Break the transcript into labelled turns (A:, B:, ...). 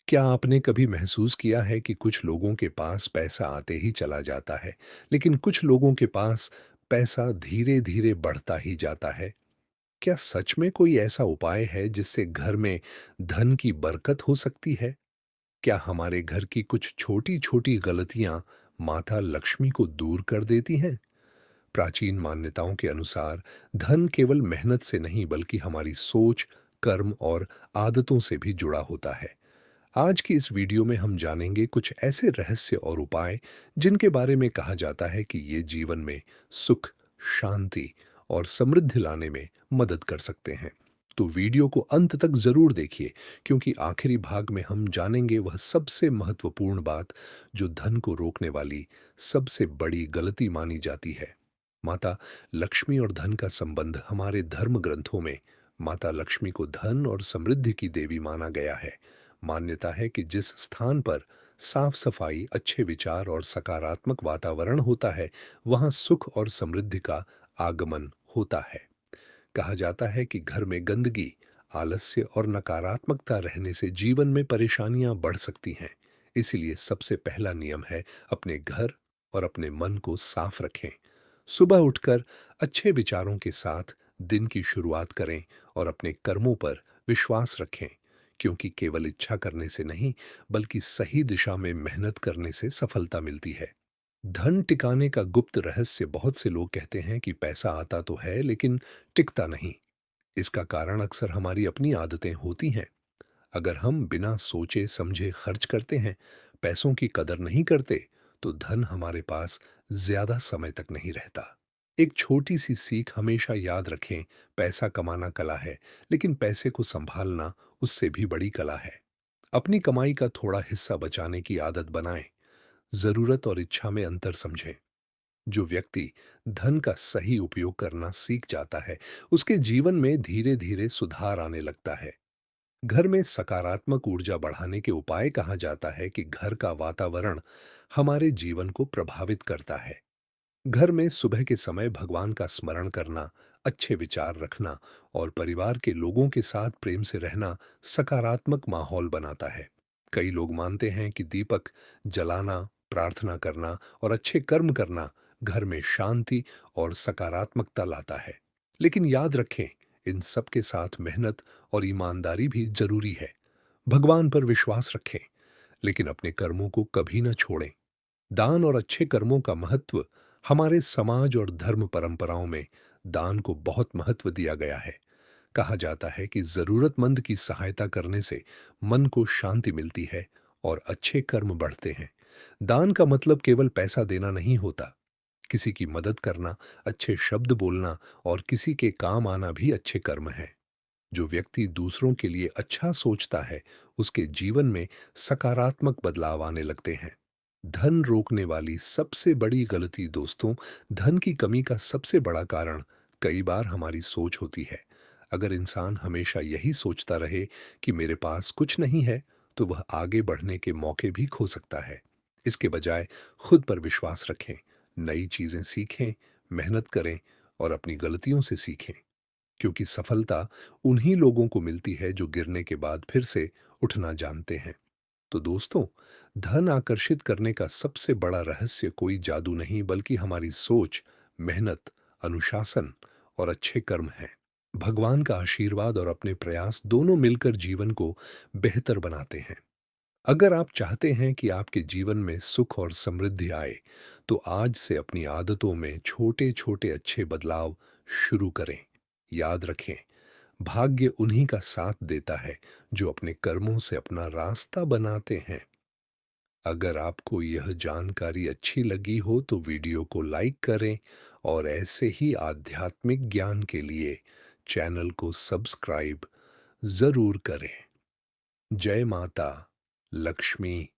A: क्या आपने कभी महसूस किया है कि कुछ लोगों के पास पैसा आते ही चला जाता है, लेकिन कुछ लोगों के पास पैसा धीरे-धीरे बढ़ता ही जाता है? क्या सच में कोई ऐसा उपाय है जिससे घर में धन की बरकत हो सकती है? क्या हमारे घर की कुछ छोटी-छोटी गलतियां माता लक्ष्मी को दूर कर देती हैं? प्राचीन मान्यताओं के अनुसार धन केवल मेहनत से नहीं बल्कि हमारी सोच, कर्म और आदतों से भी जुड़ा होता है। आज की इस वीडियो में हम जानेंगे कुछ ऐसे रहस्य और उपाय जिनके बारे में कहा जाता है कि ये जीवन में सुख, शांति और समृद्धि लाने में मदद कर सकते हैं। तो वीडियो को अंत तक जरूर देखिए, क्योंकि आखिरी भाग में हम जानेंगे वह सबसे महत्वपूर्ण बात जो धन को रोकने वाली सबसे बड़ी गलती मानी जाती है। माता लक्ष्मी और धन का संबंध हमारे धर्म ग्रंथों में माता लक्ष्मी को धन और समृद्धि की देवी माना गया है। मान्यता है कि जिस स्थान पर साफ सफाई, अच्छे विचार और सकारात्मक वातावरण होता है, वहां सुख और समृद्धि का आगमन होता है। कहा जाता है कि घर में गंदगी, आलस्य और नकारात्मकता रहने से जीवन में परेशानियां बढ़ सकती हैं। इसीलिए सबसे पहला नियम है अपने घर और अपने मन को साफ रखें। सुबह उठकर अच्छे विचारों के साथ दिन की शुरुआत करें और अपने कर्मों पर विश्वास रखें, क्योंकि केवल इच्छा करने से नहीं बल्कि सही दिशा में मेहनत करने से सफलता मिलती है। धन टिकाने का गुप्त रहस्य बहुत से लोग कहते हैं कि पैसा आता तो है लेकिन टिकता नहीं। इसका कारण अक्सर हमारी अपनी आदतें होती हैं। अगर हम बिना सोचे समझे खर्च करते हैं, पैसों की कदर नहीं करते, तो धन हमारे पास ज्यादा समय तक नहीं रहता। एक छोटी सी सीख हमेशा याद रखें, पैसा कमाना कला है, लेकिन पैसे को संभालना उससे भी बड़ी कला है। अपनी कमाई का थोड़ा हिस्सा बचाने की आदत बनाएं। जरूरत और इच्छा में अंतर समझें। जो व्यक्ति धन का सही उपयोग करना सीख जाता है, उसके जीवन में धीरे धीरे सुधार आने लगता है। घर में सकारात्मक ऊर्जा बढ़ाने के उपाय कहा जाता है कि घर का वातावरण हमारे जीवन को प्रभावित करता है। घर में सुबह के समय भगवान का स्मरण करना, अच्छे विचार रखना और परिवार के लोगों के साथ प्रेम से रहना सकारात्मक माहौल बनाता है। कई लोग मानते हैं कि दीपक जलाना, प्रार्थना करना और अच्छे कर्म करना घर में शांति और सकारात्मकता लाता है। लेकिन याद रखें, इन सब के साथ मेहनत और ईमानदारी भी जरूरी है। भगवान पर विश्वास रखें, लेकिन अपने कर्मों को कभी न छोड़ें। दान और अच्छे कर्मों का महत्व हमारे समाज और धर्म परंपराओं में दान को बहुत महत्व दिया गया है। कहा जाता है कि जरूरतमंद की सहायता करने से मन को शांति मिलती है और अच्छे कर्म बढ़ते हैं। दान का मतलब केवल पैसा देना नहीं होता। किसी की मदद करना, अच्छे शब्द बोलना और किसी के काम आना भी अच्छे कर्म है। जो व्यक्ति दूसरों के लिए अच्छा सोचता है, उसके जीवन में सकारात्मक बदलाव आने लगते हैं। धन रोकने वाली सबसे बड़ी गलती दोस्तों, धन की कमी का सबसे बड़ा कारण कई बार हमारी सोच होती है। अगर इंसान हमेशा यही सोचता रहे कि मेरे पास कुछ नहीं है, तो वह आगे बढ़ने के मौके भी खो सकता है। इसके बजाय खुद पर विश्वास रखें, नई चीजें सीखें, मेहनत करें और अपनी गलतियों से सीखें, क्योंकि सफलता उन्हीं लोगों को मिलती है जो गिरने के बाद फिर से उठना जानते हैं। तो दोस्तों, धन आकर्षित करने का सबसे बड़ा रहस्य कोई जादू नहीं बल्कि हमारी सोच, मेहनत, अनुशासन और अच्छे कर्म हैं। भगवान का आशीर्वाद और अपने प्रयास दोनों मिलकर जीवन को बेहतर बनाते हैं। अगर आप चाहते हैं कि आपके जीवन में सुख और समृद्धि आए, तो आज से अपनी आदतों में छोटे छोटे अच्छे बदलाव शुरू करें। याद रखें, भाग्य उन्हीं का साथ देता है जो अपने कर्मों से अपना रास्ता बनाते हैं। अगर आपको यह जानकारी अच्छी लगी हो तो वीडियो को लाइक करें और ऐसे ही आध्यात्मिक ज्ञान के लिए चैनल को सब्सक्राइब जरूर करें। जय माता लक्ष्मी।